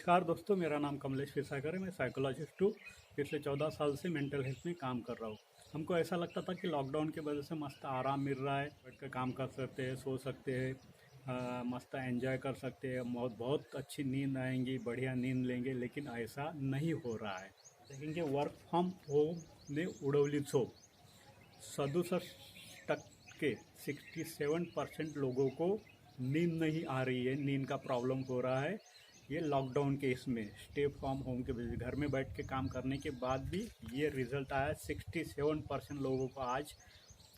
नमस्कार दोस्तों, मेरा नाम कमलेश फिरसागर है। मैं साइकोलॉजिस्ट हूँ। पिछले 14 साल से मेंटल हेल्थ में काम कर रहा हूँ। हमको ऐसा लगता था कि लॉकडाउन की वजह से मस्त आराम मिल रहा है, बैठ कर काम कर सकते हैं, सो सकते हैं, मस्त एंजॉय कर सकते हैं, बहुत बहुत अच्छी नींद आएंगी, बढ़िया नींद लेंगे। लेकिन ऐसा नहीं हो रहा है। देखेंगे वर्क फ्रॉम होम ने उड़वली झोप। 67% 67% लोगों को नींद नहीं आ रही है, नींद का प्रॉब्लम हो रहा है। ये लॉकडाउन के इसमें स्टे फ्रॉम होम के वजह से घर में बैठ के काम करने के बाद भी ये रिजल्ट आया। 67% लोगों को आज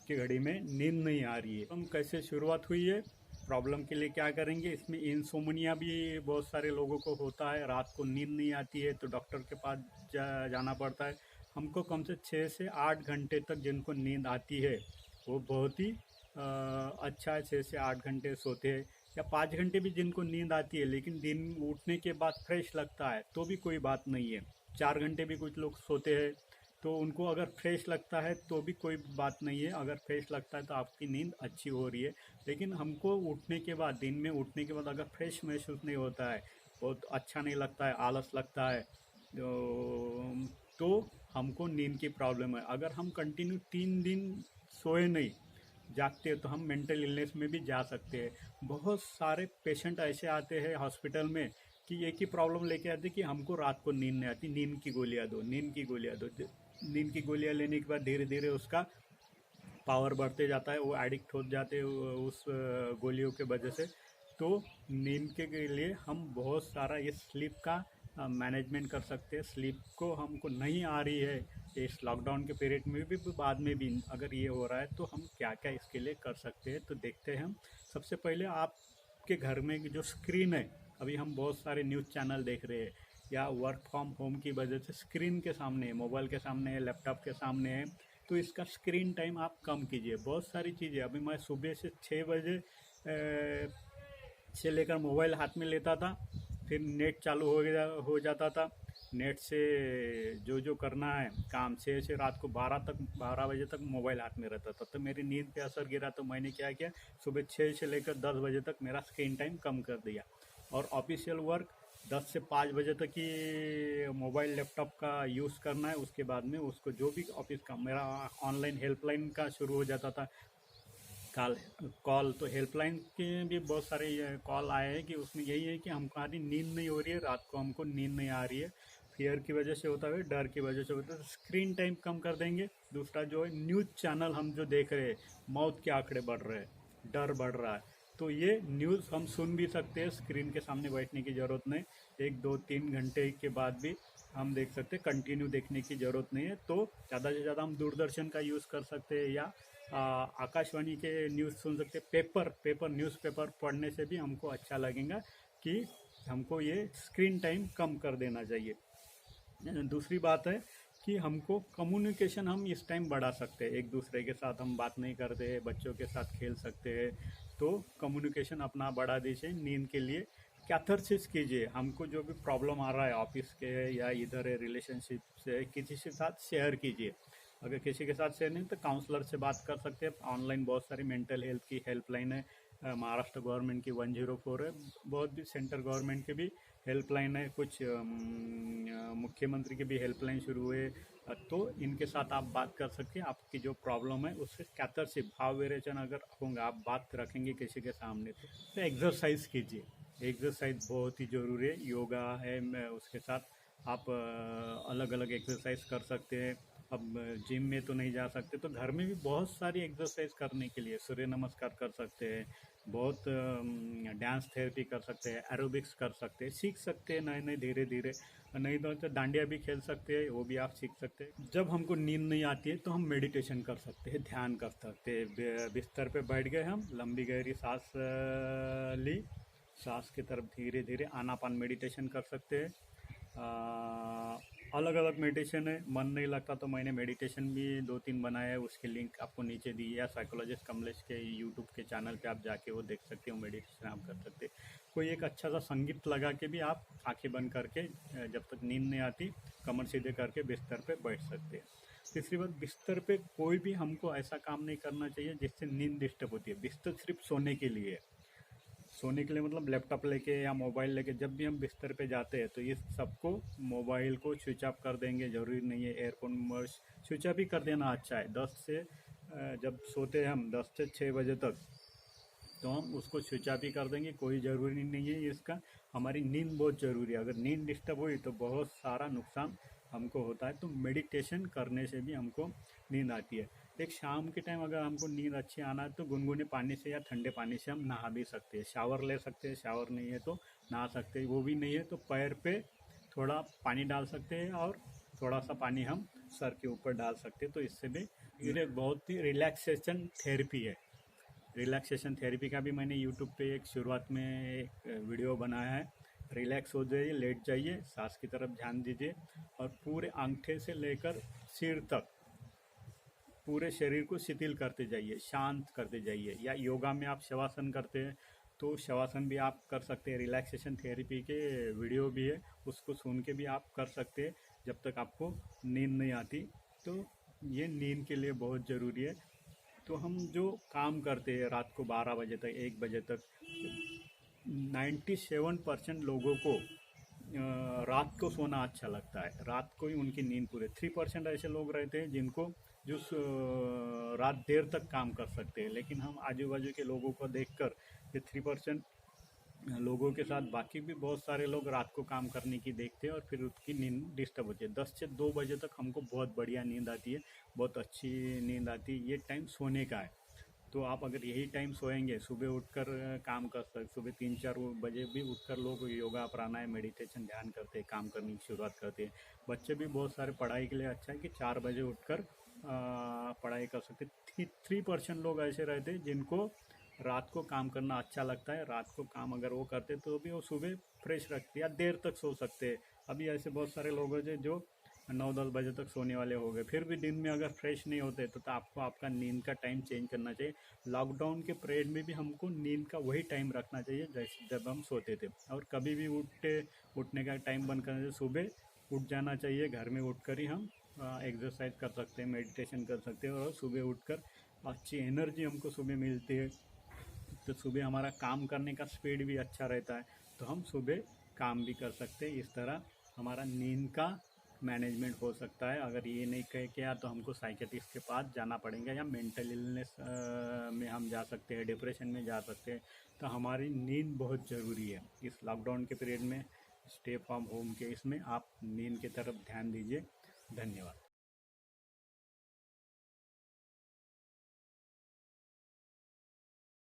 की घड़ी में नींद नहीं आ रही है। हम कैसे शुरुआत हुई है, प्रॉब्लम के लिए क्या करेंगे। इसमें इंसोमनिया भी बहुत सारे लोगों को होता है, रात को नींद नहीं आती है तो डॉक्टर के पास जाना पड़ता है। हमको कम से 6 से 8 घंटे तक जिनको नींद आती है वो बहुत ही अच्छा है। 6 से 8 घंटे सोते हैं, या 5 घंटे भी जिनको नींद आती है लेकिन दिन उठने के बाद फ्रेश लगता है तो भी कोई बात नहीं है। 4 घंटे भी कुछ लोग सोते हैं तो उनको अगर फ्रेश लगता है तो भी कोई बात नहीं है। अगर फ्रेश लगता है तो आपकी नींद अच्छी हो रही है। लेकिन हमको उठने के बाद, दिन में उठने के बाद अगर फ्रेश महसूस नहीं होता है, बहुत अच्छा नहीं लगता है, आलस लगता है, तो हमको नींद की प्रॉब्लम है। अगर हम कंटिन्यू 3 दिन सोए नहीं, जागते हैं, तो हम मेंटल इलनेस में भी जा सकते हैं। बहुत सारे पेशेंट ऐसे आते हैं हॉस्पिटल में कि एक ही प्रॉब्लम लेके आते कि हमको रात को नींद नहीं आती, नींद की गोलियां दो, नींद की गोलियां दो। नींद की गोलियां लेने के बाद धीरे धीरे उसका पावर बढ़ते जाता है, वो एडिक्ट हो जाते हैं उस गोलियों के वजह से। तो नींद के लिए हम बहुत सारा ये स्लीप का मैनेजमेंट कर सकते हैं। स्लीप को हमको नहीं आ रही है इस लॉकडाउन के पीरियड में भी, बाद में भी अगर ये हो रहा है तो हम क्या क्या इसके लिए कर सकते हैं, तो देखते हैं हम। सबसे पहले आपके घर में जो स्क्रीन है, अभी हम बहुत सारे न्यूज़ चैनल देख रहे हैं, या वर्क फ्रॉम होम की वजह से स्क्रीन के सामने है, मोबाइल के सामने है, लैपटॉप के सामने है, तो इसका स्क्रीन टाइम आप कम कीजिए। बहुत सारी चीज़ें, अभी मैं सुबह से 6 बजे से लेकर मोबाइल हाथ में लेता था, फिर नेट चालू हो जाता था। नेट से जो जो करना है काम, 6 से रात को 12 बजे तक मोबाइल हाथ में रहता था, तो मेरी नींद पे असर गिरा। तो मैंने क्या किया, सुबह 6 से लेकर 10 बजे तक मेरा स्क्रीन टाइम कम कर दिया। और ऑफिशियल वर्क 10 से 5 बजे तक ही मोबाइल लैपटॉप का यूज़ करना है। उसके बाद में उसको जो भी ऑफिस का, मेरा ऑनलाइन हेल्पलाइन का शुरू हो जाता था कॉल कॉल तो हेल्पलाइन के भी बहुत सारे कॉल आए हैं कि उसमें यही है कि हमारी नींद नहीं हो रही है, रात को हमको नींद नहीं आ रही है। फियर की वजह से होता है, डर की वजह से होता है, तो स्क्रीन टाइम कम कर देंगे। दूसरा जो है, न्यूज़ चैनल हम जो देख रहे हैं, मौत के आंकड़े बढ़ रहे हैं, डर बढ़ रहा है, तो ये न्यूज़ हम सुन भी सकते हैं। स्क्रीन के सामने बैठने की ज़रूरत नहीं, 1 2 3 घंटे के बाद भी हम देख सकते हैं, कंटिन्यू देखने की ज़रूरत नहीं है। तो ज़्यादा से ज़्यादा हम दूरदर्शन का यूज़ कर सकते हैं, या आकाशवाणी के न्यूज़ सुन सकते हैं। न्यूज़पेपर पढ़ने से भी हमको अच्छा लगेगा कि हमको ये स्क्रीन टाइम कम कर देना चाहिए। दूसरी बात है कि हमको कम्युनिकेशन हम इस टाइम बढ़ा सकते हैं। एक दूसरे के साथ हम बात नहीं करते हैं, बच्चों के साथ खेल सकते हैं, तो कम्युनिकेशन अपना बढ़ा दीजिए। नींद के लिए कैथारसिस कीजिए। हमको जो भी प्रॉब्लम आ रहा है ऑफिस के या इधर है, रिलेशनशिप से, किसी के साथ शेयर कीजिए। अगर किसी के साथ शेयर नहीं तो काउंसलर से बात कर सकते हैं। ऑनलाइन बहुत सारी मेंटल हेल्थ की हेल्पलाइन है। महाराष्ट्र गवर्नमेंट की 104 है, बहुत भी सेंट्रल गवर्नमेंट की भी हेल्पलाइन है, कुछ मुख्यमंत्री की भी हेल्पलाइन शुरू हुए। तो इनके साथ आप बात कर सकते हैं, आपकी जो प्रॉब्लम है उससे कैथारसिस, भाव विरेचन अगर होगा, आप बात रखेंगे किसी के सामने, तो एक्सरसाइज कीजिए। एक्सरसाइज बहुत ही ज़रूरी है, योगा है, उसके साथ आप अलग अलग एक्सरसाइज कर सकते हैं। अब जिम में तो नहीं जा सकते, तो घर में भी बहुत सारी एक्सरसाइज करने के लिए, सूर्य नमस्कार कर सकते हैं, बहुत डांस थेरेपी कर सकते हैं, एरोबिक्स कर सकते हैं, सीख सकते हैं नए नए धीरे धीरे। नहीं तो डांडिया भी खेल सकते हैं, वो भी आप सीख सकते हैं। जब हमको नींद नहीं आती है तो हम मेडिटेशन कर सकते हैं, ध्यान कर सकते हैं। बिस्तर पे बैठ गए, हम लंबी गहरी सांस ली, सांस की तरफ धीरे धीरे आनापान मेडिटेशन कर सकते हैं। अलग अलग मेडिटेशन है। मन नहीं लगता तो मैंने मेडिटेशन भी 2 3 बनाए हैं, उसके लिंक आपको नीचे दी, या साइकोलॉजिस्ट कमलेश के यूट्यूब के चैनल पे आप जाके वो देख सकते हो, मेडिटेशन आप कर सकते हैं। कोई एक अच्छा सा संगीत लगा के भी आप आंखें बंद करके, जब तक नींद नहीं आती, कमर सीधे करके बिस्तर पे बैठ सकते हैं। तीसरी बात, बिस्तर पे कोई भी हमको ऐसा काम नहीं करना चाहिए जिससे नींद डिस्टर्ब होती है। बिस्तर सिर्फ सोने के लिए है। सोने के लिए मतलब लैपटॉप लेके या मोबाइल लेके जब भी हम बिस्तर पे जाते हैं तो ये सबको मोबाइल को स्विच ऑफ कर देंगे, ज़रूरी नहीं है एयरफोन स्विच ऑफ ही कर देना अच्छा है। 10 से जब सोते हैं हम 10 से 6 बजे तक तो हम उसको स्विच ऑफ ही कर देंगे, कोई ज़रूरी नहीं है इसका। हमारी नींद बहुत ज़रूरी है, अगर नींद डिस्टर्ब हुई तो बहुत सारा नुकसान हमको होता है। तो मेडिटेशन करने से भी हमको नींद आती है। एक शाम के टाइम अगर हमको नींद अच्छी आना है तो गुनगुने पानी से या ठंडे पानी से हम नहा भी सकते हैं, शावर ले सकते हैं, शावर नहीं है तो नहा सकते हैं, वो भी नहीं है तो पैर पे थोड़ा पानी डाल सकते हैं और थोड़ा सा पानी हम सर के ऊपर डाल सकते हैं। तो इससे भी ये एक बहुत ही रिलैक्सेशन थेरेपी है। रिलैक्सेशन थेरेपी का भी मैंने यूट्यूब पे एक शुरुआत में एक वीडियो बनाया है। रिलैक्स हो जाइए, लेट जाइए, सांस की तरफ ध्यान दीजिए और पूरे अंगूठे से लेकर सिर तक पूरे शरीर को शिथिल करते जाइए, शांत करते जाइए। या योगा में आप शवासन करते हैं तो शवासन भी आप कर सकते हैं। रिलैक्सेशन थेरेपी के वीडियो भी है, उसको सुन के भी आप कर सकते हैं जब तक आपको नींद नहीं आती। तो ये नींद के लिए बहुत ज़रूरी है। तो हम जो काम करते हैं रात को 12 बजे तक 1 बजे तक, 97% लोगों को रात को सोना अच्छा लगता है, रात को ही उनकी नींद पूरे। 3% ऐसे लोग रहते हैं जिनको जो रात देर तक काम कर सकते हैं। लेकिन हम आजू बाजू के लोगों को देखकर ये 3% लोगों के साथ बाकी भी बहुत सारे लोग रात को काम करने की देखते हैं और फिर उसकी नींद डिस्टर्ब होती है। 10 से 2 बजे तक हमको बहुत बढ़िया नींद आती है, बहुत अच्छी नींद आती है। ये टाइम सोने का है। तो आप अगर यही टाइम सोएंगे, सुबह उठकर काम कर सकते। सुबह 3-4 बजे भी उठकर लोग योगा प्राणायाम मेडिटेशन ध्यान करते हैं, काम करने की शुरुआत करते हैं। बच्चे भी बहुत सारे पढ़ाई के लिए अच्छा है कि 4 बजे उठकर पढ़ाई कर सकते। 3% लोग ऐसे रहते हैं जिनको रात को काम करना अच्छा लगता है। रात को काम अगर वो करते तो भी वो सुबह फ्रेश रखते या देर तक सो सकते हैं। अभी ऐसे बहुत सारे लोग हैं जो 9-10 बजे तक सोने वाले हो गए, फिर भी दिन में अगर फ्रेश नहीं होते तो आपको आपका नींद का टाइम चेंज करना चाहिए। लॉकडाउन के पीरियड में भी हमको नींद का वही टाइम रखना चाहिए जैसे जब हम सोते थे। और कभी भी उठने का टाइम बंद करना चाहिए, सुबह उठ जाना चाहिए। घर में उठकर ही हम एक्सरसाइज कर सकते हैं, मेडिटेशन कर सकते हैं और सुबह उठकर अच्छी एनर्जी हमको सुबह मिलती है। तो सुबह हमारा काम करने का स्पीड भी अच्छा रहता है, तो हम सुबह काम भी कर सकते हैं। इस तरह हमारा नींद का मैनेजमेंट हो सकता है। अगर ये नहीं कह किया तो हमको साइकेट्रिस्ट के पास जाना पड़ेगा या मेंटल इलनेस में हम जा सकते हैं, डिप्रेशन में जा सकते हैं। तो हमारी नींद बहुत ज़रूरी है। इस लॉकडाउन के पीरियड में, स्टे फ्रॉम होम के इसमें आप नींद की तरफ ध्यान दीजिए। धन्यवाद।